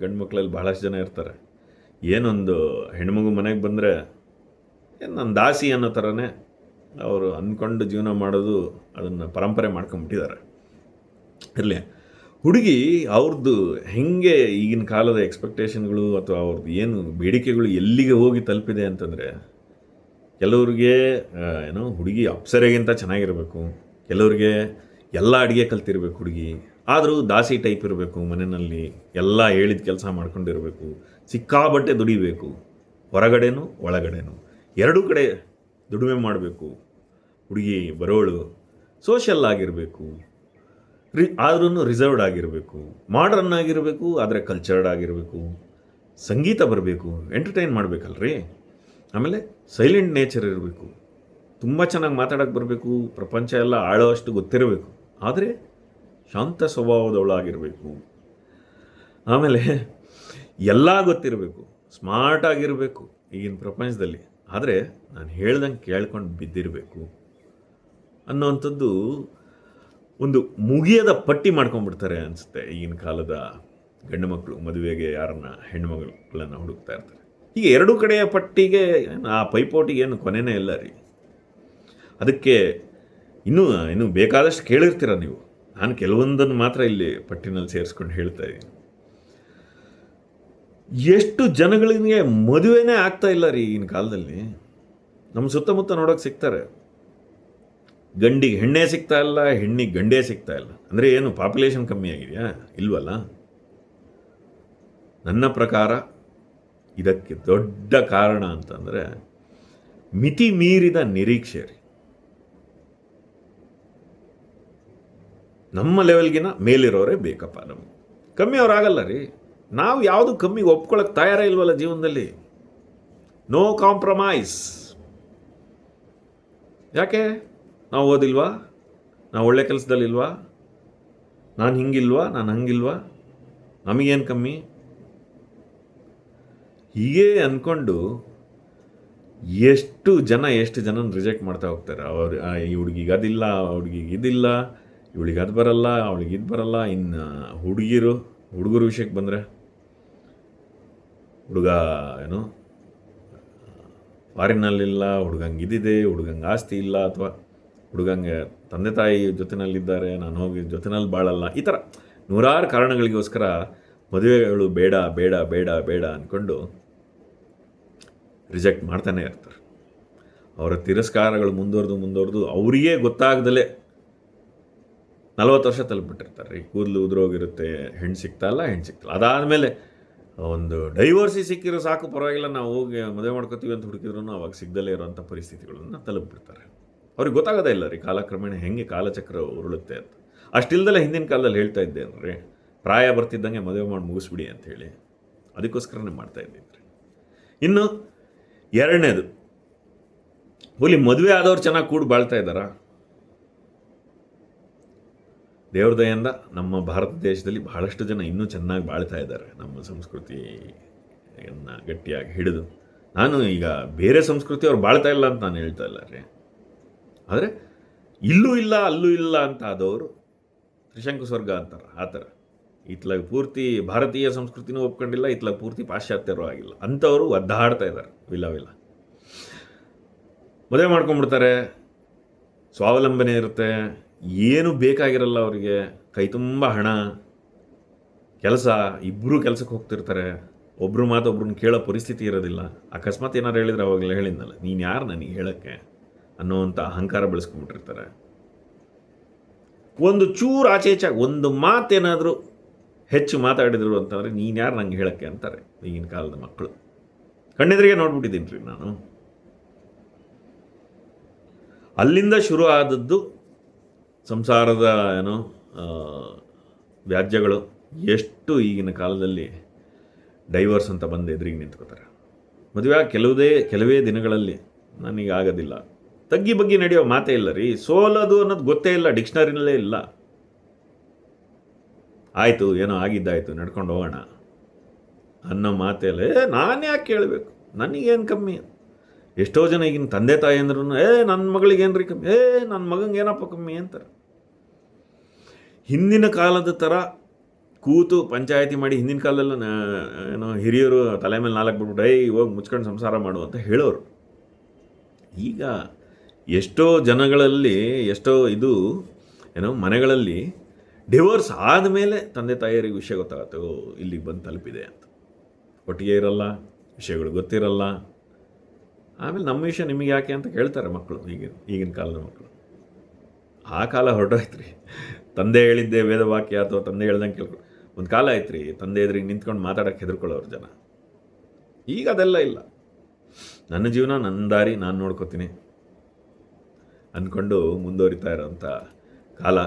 ಗಂಡು ಮಕ್ಕಳಲ್ಲಿ ಬಹಳಷ್ಟು ಜನ ಇರ್ತಾರೆ. ಏನೊಂದು ಹೆಣ್ಮಗು ಮನೆಗೆ ಬಂದರೆ ಏನು ನನ್ನ ದಾಸಿ ಅನ್ನೋ ಥರನೇ ಅವರು ಅಂದ್ಕೊಂಡು ಜೀವನ ಮಾಡೋದು, ಅದನ್ನು ಪರಂಪರೆ ಮಾಡ್ಕೊಂಬಿಟ್ಟಿದ್ದಾರೆ. ಇರಲಿ, ಹುಡುಗಿ ಅವ್ರದ್ದು ಹೆಂಗೆ ಈಗಿನ ಕಾಲದ ಎಕ್ಸ್ಪೆಕ್ಟೇಷನ್ಗಳು ಅಥವಾ ಅವ್ರದ್ದು ಏನು ಬೇಡಿಕೆಗಳು ಎಲ್ಲಿಗೆ ಹೋಗಿ ತಲುಪಿದೆ ಅಂತಂದರೆ, ಕೆಲವ್ರಿಗೆ ಏನೋ ಹುಡುಗಿ ಅಪ್ಸರೆಗಿಂತ ಚೆನ್ನಾಗಿರಬೇಕು, ಕೆಲವ್ರಿಗೆ ಎಲ್ಲ ಅಡುಗೆ ಕಲ್ತಿರ್ಬೇಕು ಹುಡುಗಿ, ಆದರೂ ದಾಸಿ ಟೈಪ್ ಇರಬೇಕು, ಮನೆಯಲ್ಲಿ ಎಲ್ಲ ಹೇಳಿದ ಕೆಲಸ ಮಾಡ್ಕೊಂಡಿರಬೇಕು, ಸಿಕ್ಕಾಬಟ್ಟೆ ದುಡಿಬೇಕು, ಹೊರಗಡೆನೂ ಒಳಗಡೆನೂ ಎರಡೂ ಕಡೆ ದುಡಿಮೆ ಮಾಡಬೇಕು, ಹುಡುಗಿ ಬರೋಳು ಸೋಷಲ್ ಆಗಿರಬೇಕು, ಆದ್ರೂ ರಿಸರ್ವ್ಡ್ ಆಗಿರಬೇಕು, ಮಾಡರ್ನ್ ಆಗಿರಬೇಕು, ಆದರೆ ಕಲ್ಚರ್ಡ್ ಆಗಿರಬೇಕು, ಸಂಗೀತ ಬರಬೇಕು, ಎಂಟರ್ಟೈನ್ ಮಾಡಬೇಕಲ್ರಿ, ಆಮೇಲೆ ಸೈಲೆಂಟ್ ನೇಚರ್ ಇರಬೇಕು, ತುಂಬ ಚೆನ್ನಾಗಿ ಮಾತಾಡೋಕ್ಕೆ ಬರಬೇಕು, ಪ್ರಪಂಚ ಎಲ್ಲ ಆಳೋ ಅಷ್ಟು ಗೊತ್ತಿರಬೇಕು, ಆದರೆ ಶಾಂತ ಸ್ವಭಾವದವಳಾಗಿರಬೇಕು, ಆಮೇಲೆ ಎಲ್ಲ ಗೊತ್ತಿರಬೇಕು, ಸ್ಮಾರ್ಟಾಗಿರಬೇಕು ಈಗಿನ ಪ್ರಪಂಚದಲ್ಲಿ, ಆದರೆ ನಾನು ಹೇಳ್ದಂಗೆ ಕೇಳ್ಕೊಂಡು ಬಿದ್ದಿರಬೇಕು ಅನ್ನೋವಂಥದ್ದು ಒಂದು ಮುಗಿಯದ ಪಟ್ಟಿ ಮಾಡ್ಕೊಂಡ್ಬಿಡ್ತಾರೆ ಅನಿಸುತ್ತೆ ಈಗಿನ ಕಾಲದ ಗಂಡು ಮಕ್ಕಳು. ಮದುವೆಗೆ ಯಾರನ್ನ ಹೆಣ್ಣುಮಗಳನ್ನು ಹುಡುಕ್ತಾ ಇರ್ತಾರೆ. ಹೀಗೆ ಎರಡೂ ಕಡೆಯ ಪಟ್ಟಿಗೆ, ಆ ಪೈಪೋಟಿಗೆ ಏನು ಕೊನೆಯೇ ಇಲ್ಲ ರೀ. ಅದಕ್ಕೆ ಇನ್ನೂ ಬೇಕಾದಷ್ಟು ಕೇಳಿರ್ತೀರ ನೀವು. ನಾನು ಕೆಲವೊಂದನ್ನು ಮಾತ್ರ ಇಲ್ಲಿ ಪಟ್ಟಿನಲ್ಲಿ ಸೇರಿಸ್ಕೊಂಡು ಹೇಳ್ತಾ ಇದ್ದೀನಿ. ಎಷ್ಟು ಜನಗಳಿಗೆ ಮದುವೆನೇ ಆಗ್ತಾ ಇಲ್ಲ ರೀ ಈಗಿನ ಕಾಲದಲ್ಲಿ. ನಮ್ಮ ಸುತ್ತಮುತ್ತ ನೋಡೋಕೆ ಸಿಗ್ತಾರೆ. ಗಂಡಿಗೆ ಹೆಣ್ಣೇ ಸಿಗ್ತಾ ಇಲ್ಲ, ಹೆಣ್ಣಿಗೆ ಗಂಡೇ ಸಿಗ್ತಾ ಇಲ್ಲ. ಅಂದರೆ ಏನು ಪಾಪ್ಯುಲೇಷನ್ ಕಮ್ಮಿ ಆಗಿದೆಯಾ? ಇಲ್ವಲ್ಲ. ನನ್ನ ಪ್ರಕಾರ ಇದಕ್ಕೆ ದೊಡ್ಡ ಕಾರಣ ಅಂತಂದರೆ ಮಿತಿ ಮೀರಿದ ನಿರೀಕ್ಷೆ ರೀ. ನಮ್ಮ ಲೆವೆಲ್ಗಿನ ಮೇಲಿರೋರೇ ಬೇಕಪ್ಪ ನಮಗೆ. ಕಮ್ಮಿಯವ್ರಾಗಲ್ಲ ರೀ. ನಾವು ಯಾವುದು ಕಮ್ಮಿಗೆ ಒಪ್ಕೊಳ್ಳೋಕೆ ತಯಾರೇ ಇಲ್ವಲ್ಲ ಜೀವನದಲ್ಲಿ. No compromise. ಯಾಕೆ? ನಾವು ಓದಿಲ್ವಾ? ನಾವು ಒಳ್ಳೆ ಕೆಲಸದಲ್ಲಿಲ್ವಾ? ನಾನು ಹಿಂಗಿಲ್ವಾ? ನಾನು ಹಂಗಿಲ್ವಾ? ನಮಗೇನು ಕಮ್ಮಿ? ಹೀಗೆ ಅಂದ್ಕೊಂಡು ಎಷ್ಟು ಜನ ರಿಜೆಕ್ಟ್ ಮಾಡ್ತಾ ಹೋಗ್ತಾರೆ. ಅವರು ಈ ಹುಡುಗಿಗೆ ಅದಿಲ್ಲ, ಆ ಹುಡುಗಿಗೆ ಇದಿಲ್ಲ, ಇವಳಿಗೆ ಅದು ಬರಲ್ಲ, ಅವಳಿಗೆ ಇದು ಬರಲ್ಲ. ಇನ್ನು ಹುಡುಗರ ವಿಷಯಕ್ಕೆ ಬಂದರೆ, ಹುಡುಗ ಏನೋ ಫಾರಿನ್ನಲ್ಲಿಲ್ಲ, ಹುಡುಗಂಗೆ ಇದಿದೆ, ಹುಡುಗಂಗೆ ಆಸ್ತಿ ಇಲ್ಲ, ಅಥವಾ ಹುಡುಗಂಗೆ ತಂದೆ ತಾಯಿ ಜೊತೆನಲ್ಲಿದ್ದಾರೆ, ನಾನು ಹೋಗಿ ಜೊತೆನಲ್ಲಿ ಬಾಳಲ್ಲ, ಈ ಥರ ನೂರಾರು ಕಾರಣಗಳಿಗೋಸ್ಕರ ಮದುವೆಗಳು ಬೇಡ ಬೇಡ ಬೇಡ ಬೇಡ ಅಂದ್ಕೊಂಡು ರಿಜೆಕ್ಟ್ ಮಾಡ್ತಾನೆ ಇರ್ತಾರೆ. ಅವರ ತಿರಸ್ಕಾರಗಳು ಮುಂದುವರೆದು ಅವರಿಗೇ ಗೊತ್ತಾಗ್ದಲೇ 40 ವರ್ಷ ತಲುಪಿಬಿಟ್ಟಿರ್ತಾರೆ ರೀ. ಕೂದಲು ಉದುರೋಗಿರುತ್ತೆ, ಹೆಣ್ಣು ಸಿಗ್ತಾಯಿಲ್ಲ. ಅದಾದಮೇಲೆ ಒಂದು ಡೈವೋರ್ಸಿ ಸಿಕ್ಕಿರೋ ಸಾಕು, ಪರವಾಗಿಲ್ಲ, ನಾವು ಹೋಗಿ ಮದುವೆ ಮಾಡ್ಕೋತೀವಿ ಅಂತ ಹುಡುಕಿದ್ರು ಅವಾಗ ಸಿಗ್ದಲೇ ಇರೋವಂಥ ಪರಿಸ್ಥಿತಿಗಳನ್ನು ತಲುಪಿಬಿಡ್ತಾರೆ. ಅವ್ರಿಗೆ ಗೊತ್ತಾಗೋದೇ ಇಲ್ಲ ರೀ ಕಾಲಕ್ರಮೇಣ ಹೆಂಗೆ ಕಾಲಚಕ್ರ ಉರುಳುತ್ತೆ ಅಂತ. ಅಷ್ಟಿಲ್ದಲೇ ಹಿಂದಿನ ಕಾಲದಲ್ಲಿ ಹೇಳ್ತಾ ಇದ್ದೆ ಅಂದರೆ, ಪ್ರಾಯ ಬರ್ತಿದ್ದಂಗೆ ಮದುವೆ ಮಾಡಿ ಮುಗಿಸ್ಬಿಡಿ ಅಂಥೇಳಿ, ಅದಕ್ಕೋಸ್ಕರನೇ ಮಾಡ್ತಾ ಇದ್ದಿದ್ರಿ. ಇನ್ನು ಎರಡನೇದು, ಹೋಲಿ ಮದುವೆ ಆದವ್ರು ಚೆನ್ನಾಗಿ ಕೂಡಿ ಬಾಳ್ತಾ ಇದ್ದಾರಾ? ದೇವ್ರ ದಯೆಯಿಂದ ನಮ್ಮ ಭಾರತ ದೇಶದಲ್ಲಿ ಬಹಳಷ್ಟು ಜನ ಇನ್ನೂ ಚೆನ್ನಾಗಿ ಬಾಳ್ತಾ ಇದ್ದಾರೆ, ನಮ್ಮ ಸಂಸ್ಕೃತಿಯನ್ನು ಗಟ್ಟಿಯಾಗಿ ಹಿಡಿದು. ನಾನು ಈಗ ಬೇರೆ ಸಂಸ್ಕೃತಿಯವ್ರು ಬಾಳ್ತಾ ಇಲ್ಲ ಅಂತ ನಾನು ಹೇಳ್ತಾ ಇಲ್ಲ ರೀ. ಆದರೆ ಇಲ್ಲೂ ಇಲ್ಲ ಅಲ್ಲೂ ಇಲ್ಲ ಅಂತ ಆದವರು ತ್ರಿಶಂಕು ಸ್ವರ್ಗ ಅಂತಾರೆ. ಆ ಥರ ಇತ್ಲಾಗ ಪೂರ್ತಿ ಭಾರತೀಯ ಸಂಸ್ಕೃತಿನೂ ಒಪ್ಕೊಂಡಿಲ್ಲ, ಇತ್ಲಾಗ ಪೂರ್ತಿ ಪಾಶ್ಚಾತ್ಯರು ಆಗಿಲ್ಲ ಅಂಥವರು ಒದ್ದಾಡ್ತಾ ಇದ್ದಾರೆ. ವಿಲ್ಲ ಮದುವೆ ಮಾಡ್ಕೊಂಡ್ಬಿಡ್ತಾರೆ, ಸ್ವಾವಲಂಬನೆ ಇರುತ್ತೆ, ಏನು ಬೇಕಾಗಿರಲ್ಲ ಅವರಿಗೆ, ಕೈ ತುಂಬ ಹಣ, ಕೆಲಸ, ಇಬ್ಬರೂ ಕೆಲಸಕ್ಕೆ ಹೋಗ್ತಿರ್ತಾರೆ, ಒಬ್ಬರು ಮಾತು ಒಬ್ರನ್ನ ಕೇಳೋ ಪರಿಸ್ಥಿತಿ ಇರೋದಿಲ್ಲ. ಅಕಸ್ಮಾತ್ ಏನಾರು ಹೇಳಿದ್ರೆ ಅವಾಗಲೇ ಹೇಳಿದ್ನಲ್ಲ, ನೀನು ಯಾರು ನನಗೆ ಹೇಳೋಕ್ಕೆ ಅನ್ನೋವಂಥ ಅಹಂಕಾರ ಬೆಳೆಸ್ಕೊಂಡ್ಬಿಟ್ಟಿರ್ತಾರೆ. ಒಂದು ಚೂರು ಆಚೆ ಈಚೆ ಒಂದು ಮಾತೇನಾದರೂ ಹೆಚ್ಚು ಮಾತಾಡಿದರು ಅಂತಂದರೆ ನೀನು ಯಾರು ನಂಗೆ ಹೇಳೋಕ್ಕೆ ಅಂತಾರೆ ಈಗಿನ ಕಾಲದ ಮಕ್ಕಳು. ಕಣ್ಣೆದುರಿಗೆ ನೋಡ್ಬಿಟ್ಟಿದ್ದೀನಿ ರೀ ನಾನು. ಅಲ್ಲಿಂದ ಶುರು ಆದದ್ದು ಸಂಸಾರದ ವ್ಯಾಜ್ಯಗಳು ಎಷ್ಟು ಈಗಿನ ಕಾಲದಲ್ಲಿ ಡೈವರ್ಸ್ ಅಂತ ಬಂದು ಎದುರಿಗೆ ನಿಂತ್ಕೋತಾರೆ. ಮದುವೆ ಕೆಲವೇ ದಿನಗಳಲ್ಲಿ ನನಗೆ ಆಗೋದಿಲ್ಲ, ತಗ್ಗಿ ಬಗ್ಗಿ ನಡೆಯೋ ಮಾತೇ ಇಲ್ಲ ರೀ. ಸೋಲೋದು ಅನ್ನೋದು ಗೊತ್ತೇ ಇಲ್ಲ, ಡಿಕ್ಷನರಿನಲ್ಲೇ ಇಲ್ಲ. ಆಯಿತು ಏನೋ ಆಗಿದ್ದಾಯಿತು ನಡ್ಕೊಂಡು ಹೋಗೋಣ ಅನ್ನೋ ಮಾತೇಲೆ ನಾನು ಯಾಕೆ ಕೇಳಬೇಕು, ನನಗೇನು ಕಮ್ಮಿ. ಎಷ್ಟೋ ಜನ ಈಗಿನ ತಂದೆ ತಾಯಿ ಅಂದ್ರೂ ನನ್ನ ಮಗಳಿಗೇನು ರೀ ಕಮ್ಮಿ, ನನ್ನ ಮಗಂಗೆ ಏನಪ್ಪ ಕಮ್ಮಿ ಅಂತಾರೆ. ಹಿಂದಿನ ಕಾಲದ ಥರ ಕೂತು ಪಂಚಾಯತಿ ಮಾಡಿ ಹಿಂದಿನ ಕಾಲದಲ್ಲಿ ಹಿರಿಯರು ತಲೆ ಮೇಲೆ 4 ಬಿಟ್ಬಿಟ್ಟು ಹೋಗಿ ಮುಚ್ಕೊಂಡು ಸಂಸಾರ ಮಾಡು ಅಂತ ಹೇಳೋರು. ಈಗ ಎಷ್ಟೋ ಜನಗಳಲ್ಲಿ ಎಷ್ಟೋ ಮನೆಗಳಲ್ಲಿ ಡಿವೋರ್ಸ್ ಆದಮೇಲೆ ತಂದೆ ತಾಯಿಯರಿಗೆ ವಿಷಯ ಗೊತ್ತಾಗುತ್ತೆ, ಇಲ್ಲಿಗೆ ಬಂದು ತಲುಪಿದೆ ಅಂತ. ಒಟ್ಟಿಗೆ ಇರಲ್ಲ, ವಿಷಯಗಳು ಗೊತ್ತಿರಲ್ಲ. ಆಮೇಲೆ ನಮ್ಮ ವಿಷಯ ನಿಮಗೆ ಯಾಕೆ ಅಂತ ಕೇಳ್ತಾರೆ ಮಕ್ಕಳು, ಈಗಿನ ಕಾಲದ ಮಕ್ಕಳು. ಆ ಕಾಲ ಹೊರಟೋಯ್ತು ರೀ. ತಂದೆ ಹೇಳಿದ್ದೆ ವೇದವಾಕ್ಯ ಅಥವಾ ತಂದೆ ಹೇಳ್ದಂಗೆ ಕೇಳ್ಕೊಂಡು ಒಂದು ಕಾಲ ಆಯ್ತು ರೀ, ತಂದೆ ಎದುರಿಗೆ ನಿಂತ್ಕೊಂಡು ಮಾತಾಡೋಕ್ಕೆ ಹೆದರ್ಕೊಳ್ಳೋರು ಜನ. ಈಗ ಅದೆಲ್ಲ ಇಲ್ಲ. ನನ್ನ ಜೀವನ ನನ್ನ ದಾರಿ ನಾನು ನೋಡ್ಕೋತೀನಿ ಅಂದ್ಕೊಂಡು ಮುಂದುವರಿತಾ ಇರೋಂಥ ಕಾಲ.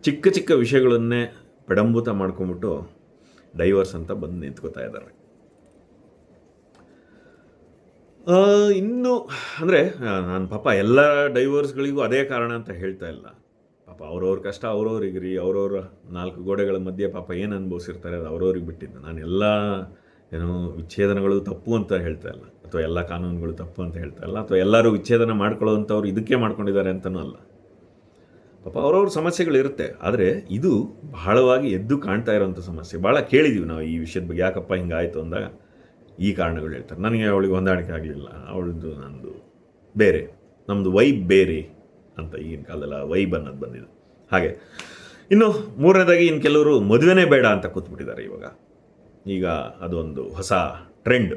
ಚಿಕ್ಕ ಚಿಕ್ಕ ವಿಷಯಗಳನ್ನೇ ಪಡಂಭೂತ ಮಾಡ್ಕೊಂಬಿಟ್ಟು ಡೈವರ್ಸ್ ಅಂತ ಬಂದು ನಿಂತ್ಕೋತಾ ಇದ್ದಾರೆ. ಇನ್ನು ಅಂದರೆ ನಾನು ಪಾಪ ಎಲ್ಲ ಡೈವರ್ಸ್ಗಳಿಗೂ ಅದೇ ಕಾರಣ ಅಂತ ಹೇಳ್ತಾ ಇಲ್ಲ. ಪಾಪ ಅವ್ರವ್ರ ಕಷ್ಟ ಅವ್ರವ್ರಿಗೆ ರೀ. ಅವ್ರವ್ರ 4 ಗೋಡೆಗಳ ಮಧ್ಯೆ ಪಾಪ ಏನು ಅನುಭವಿಸಿರ್ತಾರೆ ಅದು ಅವ್ರವ್ರಿಗೆ ಬಿಟ್ಟಿದ್ದು. ನಾನು ಎಲ್ಲ ವಿಚ್ಛೇದನಗಳು ತಪ್ಪು ಅಂತ ಹೇಳ್ತಾ ಇಲ್ಲ, ಅಥವಾ ಎಲ್ಲ ಕಾನೂನುಗಳು ತಪ್ಪು ಅಂತ ಹೇಳ್ತಾ ಇಲ್ಲ, ಅಥವಾ ಎಲ್ಲರೂ ವಿಚ್ಛೇದನ ಮಾಡ್ಕೊಳ್ಳೋವಂಥವ್ರು ಇದಕ್ಕೆ ಮಾಡ್ಕೊಂಡಿದ್ದಾರೆ ಅಂತಲೂ ಅಲ್ಲ. ಪಾಪ ಅವ್ರವ್ರ ಸಮಸ್ಯೆಗಳಿರುತ್ತೆ. ಆದರೆ ಇದು ಬಹಳವಾಗಿ ಎದ್ದು ಕಾಣ್ತಾ ಇರೋವಂಥ ಸಮಸ್ಯೆ. ಭಾಳ ಕೇಳಿದ್ದೀವಿ ನಾವು ಈ ವಿಷಯದ ಬಗ್ಗೆ, ಯಾಕಪ್ಪ ಹಿಂಗಾಯಿತು ಅಂದಾಗ ಈ ಕಾರಣಗಳು ಹೇಳ್ತಾರೆ. ನನಗೆ ಅವಳಿಗೆ ಹೊಂದಾಣಿಕೆ ಆಗಲಿಲ್ಲ, ಅವಳದು ನಂದು ಬೇರೆ, ನಮ್ಮದು ವೈಬ್ ಬೇರೆ ಅಂತ ಈಗಿನ ಕಾಲದಲ್ಲ ವೈಬ್ ಅನ್ನೋದು ಬಂದಿದೆ. ಹಾಗೆ ಇನ್ನು 3ನೇದಾಗಿ ಇನ್ನು ಕೆಲವರು ಮದುವೆನೇ ಬೇಡ ಅಂತ ಕೂತ್ಬಿಟ್ಟಿದ್ದಾರೆ ಈಗ ಅದೊಂದು ಹೊಸ trend.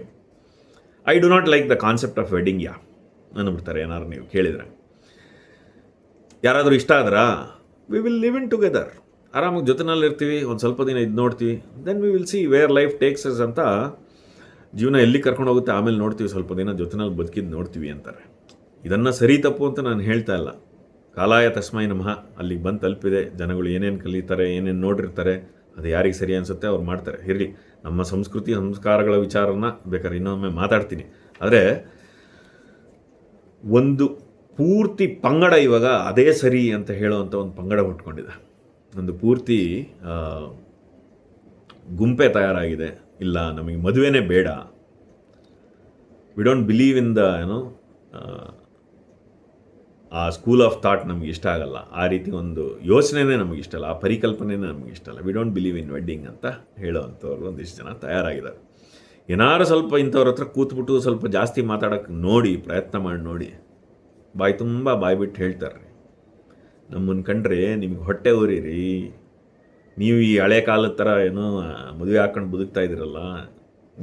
I do not like the concept of wedding ಅಂದ್ಬಿಡ್ತಾರೆ ಏನಾದ್ರು ನೀವು ಕೇಳಿದರೆ. ಯಾರಾದರೂ ಇಷ್ಟ ಆದ್ರಾ we will live in together, ಆರಾಮಾಗಿ ಜೊತೆನಲ್ಲಿರ್ತೀವಿ, ಒಂದು ಸ್ವಲ್ಪ ದಿನ ಇದು ನೋಡ್ತೀವಿ, then we will see where life takes us ಅಂತ. ಜೀವನ ಎಲ್ಲಿ ಕರ್ಕೊಂಡು ಹೋಗುತ್ತೆ ಆಮೇಲೆ ನೋಡ್ತೀವಿ, ಸ್ವಲ್ಪ ದಿನ ಜೊತೆನಲ್ಲಿ ಬದುಕಿದ್ದು ನೋಡ್ತೀವಿ ಅಂತಾರೆ. ಇದನ್ನು ಸರಿ ತಪ್ಪು ಅಂತ ನಾನು ಹೇಳ್ತಾ ಇಲ್ಲ. ಕಾಲಾಯ ತಸ್ಮೈ ನಮಃ, ಅಲ್ಲಿಗೆ ಬಂದು ತಲುಪಿದೆ. ಜನಗಳು ಏನೇನು ಕಲಿತಾರೆ, ಏನೇನು ನೋಡಿರ್ತಾರೆ, ಅದು ಯಾರಿಗೆ ಸರಿ ಅನಿಸುತ್ತೆ ಅವ್ರು ಮಾಡ್ತಾರೆ. ಇರಲಿ, ನಮ್ಮ ಸಂಸ್ಕೃತಿ ಸಂಸ್ಕಾರಗಳ ವಿಚಾರನ ಬೇಕಾದ್ರೆ ಇನ್ನೊಮ್ಮೆ ಮಾತಾಡ್ತೀನಿ. ಆದರೆ ಒಂದು ಪೂರ್ತಿ ಪಂಗಡ ಇವಾಗ ಅದೇ ಸರಿ ಅಂತ ಹೇಳುವಂಥ ಒಂದು ಪಂಗಡ ಹುಟ್ಕೊಂಡಿದೆ. ಒಂದು ಪೂರ್ತಿ ಗುಂಪೆ ತಯಾರಾಗಿದೆ. ಇಲ್ಲ, ನಮಗೆ ಮದುವೆನೇ ಬೇಡ, we don't believe in the ಆ ಸ್ಕೂಲ್ ಆಫ್ ಥಾಟ್ ನಮಗೆ ಇಷ್ಟ ಆಗಲ್ಲ, ಆ ರೀತಿ ಒಂದು ಯೋಚನೆನೇ ನಮಗೆ ಇಷ್ಟ ಅಲ್ಲ, ಆ ಪರಿಕಲ್ಪನೆನೇ ನಮಗೆ ಇಷ್ಟ ಅಲ್ಲ, we don't believe in wedding ಅಂತ ಹೇಳೋವಂಥವ್ರು ಒಂದಿಷ್ಟು ಜನ ತಯಾರಾಗಿದ್ದಾರೆ. ಏನಾರು ಸ್ವಲ್ಪ ಇಂಥವ್ರ ಹತ್ರ ಕೂತ್ಬಿಟ್ಟು ಸ್ವಲ್ಪ ಜಾಸ್ತಿ ಮಾತಾಡೋಕ್ಕೆ ನೋಡಿ, ಪ್ರಯತ್ನ ಮಾಡಿ ನೋಡಿ, ಬಾಯಿ ತುಂಬ ಬಾಯಿ ಬಿಟ್ಟು ಹೇಳ್ತಾರೆ, ನಮ್ಮನ್ನು ಕಂಡ್ರೆ ನಿಮಗೆ ಹೊಟ್ಟೆ ಉರಿರಿ, ನೀವು ಈ ಹಳೆ ಕಾಲದ ಥರ ಮದುವೆ ಹಾಕೊಂಡು ಬದುಕ್ತಾ ಇದ್ದೀರಲ್ಲ,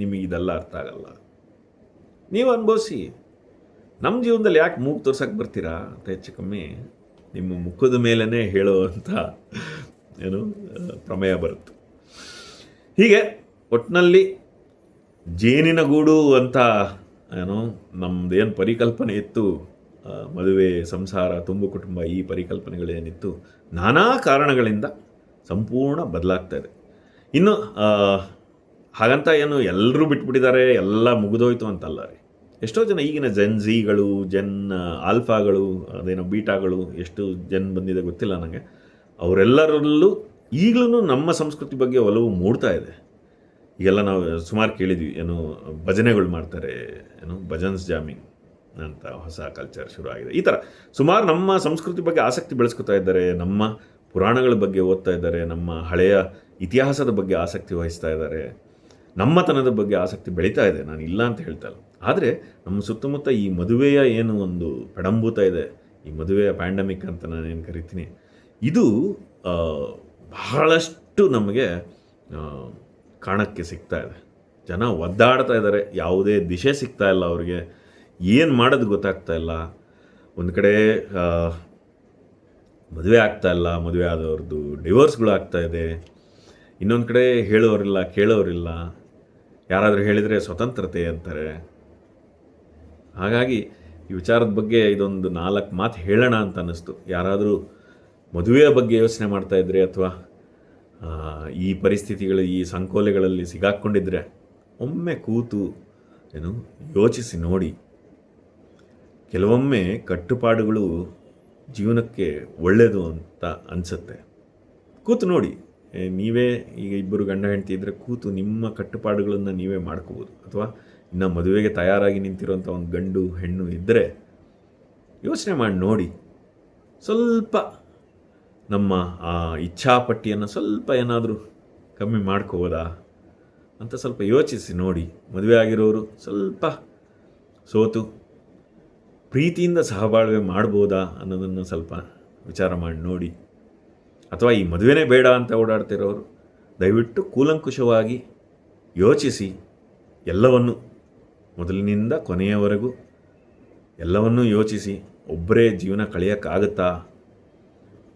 ನಿಮಗೆ ಇದೆಲ್ಲ ಅರ್ಥ ಆಗಲ್ಲ, ನೀವು ಅನುಭವಿಸಿ, ನಮ್ಮ ಜೀವನದಲ್ಲಿ ಯಾಕೆ ಮೂಗು ತೋರ್ಸೋಕ್ಕೆ ಬರ್ತೀರಾ ಅಂತ ಹೆಚ್ಚು ಕಮ್ಮಿ ನಿಮ್ಮ ಮುಖದ ಮೇಲೇ ಹೇಳುವಂಥ ಪ್ರಮೇಯ ಬರುತ್ತೆ. ಹೀಗೆ ಒಟ್ಟಿನಲ್ಲಿ ಜೇನಿನ ಗೂಡು ಅಂತ ನಮ್ಮದೇನು ಪರಿಕಲ್ಪನೆ ಇತ್ತು, ಮದುವೆ, ಸಂಸಾರ, ತುಂಬು ಕುಟುಂಬ, ಈ ಪರಿಕಲ್ಪನೆಗಳೇನಿತ್ತು ನಾನಾ ಕಾರಣಗಳಿಂದ ಸಂಪೂರ್ಣ ಬದಲಾಗ್ತಾ ಇದೆ. ಇನ್ನು ಹಾಗಂತ ಎಲ್ಲರೂ ಬಿಟ್ಬಿಟ್ಟಿದ್ದಾರೆ, ಎಲ್ಲ ಮುಗಿದೋಯ್ತು ಅಂತಲ್ಲ ರೀ. ಎಷ್ಟೋ ಜನ ಈಗಿನ ಝೀಗಳು, ಆಲ್ಫಾಗಳು, ಬೀಟಾಗಳು, ಎಷ್ಟು ಬಂದಿದೆ ಗೊತ್ತಿಲ್ಲ ನನಗೆ, ಅವರೆಲ್ಲರಲ್ಲೂ ಈಗಲೂ ನಮ್ಮ ಸಂಸ್ಕೃತಿ ಬಗ್ಗೆ ಒಲವು ಮೂಡ್ತಾ ಇದೆ. ಈಗೆಲ್ಲ ನಾವು ಸುಮಾರು ಕೇಳಿದ್ವಿ, ಭಜನೆಗಳು ಮಾಡ್ತಾರೆ, ಭಜನ್ಸ್ ಜಾಮಿಂಗ್ ಅಂತ ಹೊಸ ಕಲ್ಚರ್ ಶುರು ಆಗಿದೆ. ಈ ಥರ ಸುಮಾರು ನಮ್ಮ ಸಂಸ್ಕೃತಿ ಬಗ್ಗೆ ಆಸಕ್ತಿ ಬೆಳೆಸ್ಕೊತಾ ಇದ್ದಾರೆ, ನಮ್ಮ ಪುರಾಣಗಳ ಬಗ್ಗೆ ಓದ್ತಾ ಇದ್ದಾರೆ, ನಮ್ಮ ಹಳೆಯ ಇತಿಹಾಸದ ಬಗ್ಗೆ ಆಸಕ್ತಿ ವಹಿಸ್ತಾ ಇದ್ದಾರೆ, ನಮ್ಮತನದ ಬಗ್ಗೆ ಆಸಕ್ತಿ ಬೆಳೀತಾ ಇದೆ, ನಾನು ಇಲ್ಲ ಅಂತ ಹೇಳ್ತಾ ಇಲ್ಲ. ಆದರೆ ನಮ್ಮ ಸುತ್ತಮುತ್ತ ಈ ಮದುವೆಯ ಒಂದು ಪಡಂಭೂತ ಇದೆ, ಈ ಮದುವೆಯ ಪ್ಯಾಂಡಮಿಕ್ ಅಂತ ನಾನೇನು ಕರಿತೀನಿ, ಇದು ಬಹಳಷ್ಟು ನಮಗೆ ಕಾಣಕ್ಕೆ ಸಿಗ್ತಾ ಇದೆ. ಜನ ಒದ್ದಾಡ್ತಾ ಇದ್ದಾರೆ, ಯಾವುದೇ ದಿಶೆ ಸಿಗ್ತಾ ಇಲ್ಲ ಅವ್ರಿಗೆ, ಏನು ಮಾಡೋದು ಗೊತ್ತಾಗ್ತಾ ಇಲ್ಲ. ಒಂದು ಕಡೆ ಮದುವೆ ಆಗ್ತಾ ಇಲ್ಲ, ಮದುವೆ ಆದವ್ರದ್ದು ಡಿವೋರ್ಸ್ಗಳು ಆಗ್ತಾ ಇದೆ. ಇನ್ನೊಂದು ಕಡೆ ಹೇಳೋರಿಲ್ಲ, ಕೇಳೋರಿಲ್ಲ. ಯಾರಾದರೂ ಹೇಳಿದರೆ ಸ್ವತಂತ್ರತೆ ಅಂತಾರೆ. ಹಾಗಾಗಿ ಈ ವಿಚಾರದ ಬಗ್ಗೆ ಇದೊಂದು 4 ಮಾತು ಹೇಳೋಣ ಅಂತ ಅನ್ನಿಸ್ತು. ಯಾರಾದರೂ ಮದುವೆಯ ಬಗ್ಗೆ ಯೋಚನೆ ಮಾಡ್ತಾಯಿದ್ರೆ ಅಥವಾ ಈ ಪರಿಸ್ಥಿತಿಗಳು, ಈ ಸಂಕೋಲೆಗಳಲ್ಲಿ ಸಿಗಾಕ್ಕೊಂಡಿದ್ರೆ ಒಮ್ಮೆ ಕೂತು ಯೋಚಿಸಿ ನೋಡಿ. ಕೆಲವೊಮ್ಮೆ ಕಟ್ಟುಪಾಡುಗಳು ಜೀವನಕ್ಕೆ ಒಳ್ಳೆಯದು ಅಂತ ಅನಿಸುತ್ತೆ. ಕೂತು ನೋಡಿ. ನೀವೇ ಈಗ ಇಬ್ಬರು ಗಂಡ ಹೆಂಡತಿ ಇದ್ದರೆ ಕೂತು ನಿಮ್ಮ ಕಟ್ಟುಪಾಡುಗಳನ್ನು ನೀವೇ ಮಾಡ್ಕೋಬೋದು. ಅಥವಾ ಇನ್ನು ಮದುವೆಗೆ ತಯಾರಾಗಿ ನಿಂತಿರುವಂಥ ಒಂದು ಗಂಡು ಹೆಣ್ಣು ಇದ್ದರೆ ಯೋಚನೆ ಮಾಡಿ ನೋಡಿ. ಸ್ವಲ್ಪ ನಮ್ಮ ಆ ಇಚ್ಛಾಪಟ್ಟಿಯನ್ನು ಸ್ವಲ್ಪ ಏನಾದರೂ ಕಮ್ಮಿ ಮಾಡ್ಕೋಬೋದಾ ಅಂತ ಸ್ವಲ್ಪ ಯೋಚಿಸಿ ನೋಡಿ. ಮದುವೆ ಆಗಿರೋರು ಸ್ವಲ್ಪ ಸೋತು ಪ್ರೀತಿಯಿಂದ ಸಹಬಾಳ್ವೆ ಮಾಡ್ಬೋದಾ ಅನ್ನೋದನ್ನು ಸ್ವಲ್ಪ ವಿಚಾರ ಮಾಡಿ ನೋಡಿ. ಅಥವಾ ಈ ಮದುವೆನೇ ಬೇಡ ಅಂತ ಓಡಾಡ್ತಿರೋರು ದಯವಿಟ್ಟು ಕೂಲಂಕುಷವಾಗಿ ಯೋಚಿಸಿ, ಎಲ್ಲವನ್ನು ಮೊದಲಿನಿಂದ ಕೊನೆಯವರೆಗೂ ಎಲ್ಲವನ್ನೂ ಯೋಚಿಸಿ, ಒಬ್ಬರೇ ಜೀವನ ಕಳೆಯೋಕ್ಕಾಗುತ್ತಾ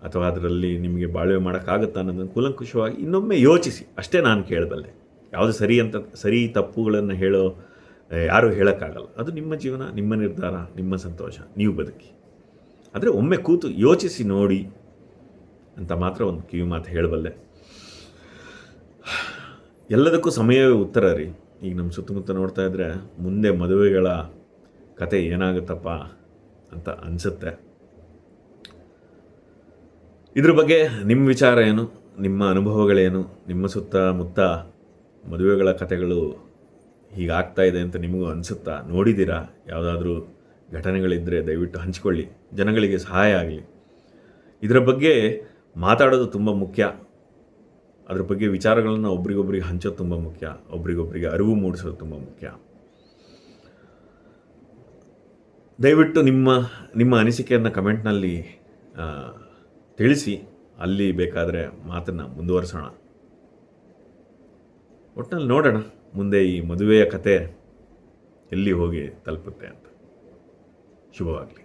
ಅಥವಾ ಅದರಲ್ಲಿ ನಿಮಗೆ ಬಾಳ್ವೆ ಮಾಡೋಕ್ಕಾಗುತ್ತಾ ಅನ್ನೋದನ್ನು ಕೂಲಂಕುಷವಾಗಿ ಇನ್ನೊಮ್ಮೆ ಯೋಚಿಸಿ. ಅಷ್ಟೇ ನಾನು ಕೇಳಬಲ್ಲೆ. ಯಾವುದು ಸರಿ ತಪ್ಪುಗಳನ್ನು ಯಾರೂ ಹೇಳೋಕ್ಕಾಗಲ್ಲ. ಅದು ನಿಮ್ಮ ಜೀವನ, ನಿಮ್ಮ ನಿರ್ಧಾರ, ನಿಮ್ಮ ಸಂತೋಷ, ನೀವು ಬದುಕಿ. ಆದರೆ ಒಮ್ಮೆ ಕೂತು ಯೋಚಿಸಿ ನೋಡಿ ಅಂತ ಮಾತ್ರ ಒಂದು ಕಿವಿ ಮಾತು ಹೇಳಬಲ್ಲೆ. ಎಲ್ಲದಕ್ಕೂ ಸಮಯವೇ ಉತ್ತರ ರೀ. ಈಗ ನಮ್ಮ ಸುತ್ತಮುತ್ತ ನೋಡ್ತಾ ಇದ್ದರೆ ಮುಂದೆ ಮದುವೆಗಳ ಕತೆ ಏನಾಗುತ್ತಪ್ಪ ಅಂತ ಅನಿಸುತ್ತೆ. ಇದ್ರ ಬಗ್ಗೆ ನಿಮ್ಮ ವಿಚಾರ ಏನು, ನಿಮ್ಮ ಅನುಭವಗಳೇನು, ನಿಮ್ಮ ಸುತ್ತಮುತ್ತ ಮದುವೆಗಳ ಕತೆಗಳು ಹೀಗಾಗ್ತಾ ಇದೆ ಅಂತ ನಿಮಗೂ ಅನಿಸುತ್ತಾ? ನೋಡಿದ್ದೀರಾ? ಯಾವುದಾದ್ರೂ ಘಟನೆಗಳಿದ್ದರೆ ದಯವಿಟ್ಟು ಹಂಚಿಕೊಳ್ಳಿ, ಜನಗಳಿಗೆ ಸಹಾಯ ಆಗಲಿ. ಇದರ ಬಗ್ಗೆ ಮಾತಾಡೋದು ತುಂಬ ಮುಖ್ಯ. ಅದ್ರ ಬಗ್ಗೆ ವಿಚಾರಗಳನ್ನು ಒಬ್ರಿಗೊಬ್ರಿಗೆ ಹಂಚೋದು ತುಂಬ ಮುಖ್ಯ. ಒಬ್ರಿಗೊಬ್ರಿಗೆ ಅರಿವು ಮೂಡಿಸೋದು ತುಂಬ ಮುಖ್ಯ. ದಯವಿಟ್ಟು ನಿಮ್ಮ ಅನಿಸಿಕೆಯನ್ನು ಕಮೆಂಟ್ನಲ್ಲಿ ತಿಳಿಸಿ. ಅಲ್ಲಿ ಬೇಕಾದರೆ ಮಾತನ್ನು ಮುಂದುವರಿಸೋಣ. ಒಟ್ಟಿನಲ್ಲಿ ನೋಡೋಣ ಮುಂದೆ ಈ ಮದುವೆಯ ಕತೆ ಎಲ್ಲಿ ಹೋಗಿ ತಲುಪುತ್ತೆ ಅಂತ. ಶುಭವಾಗಲಿ.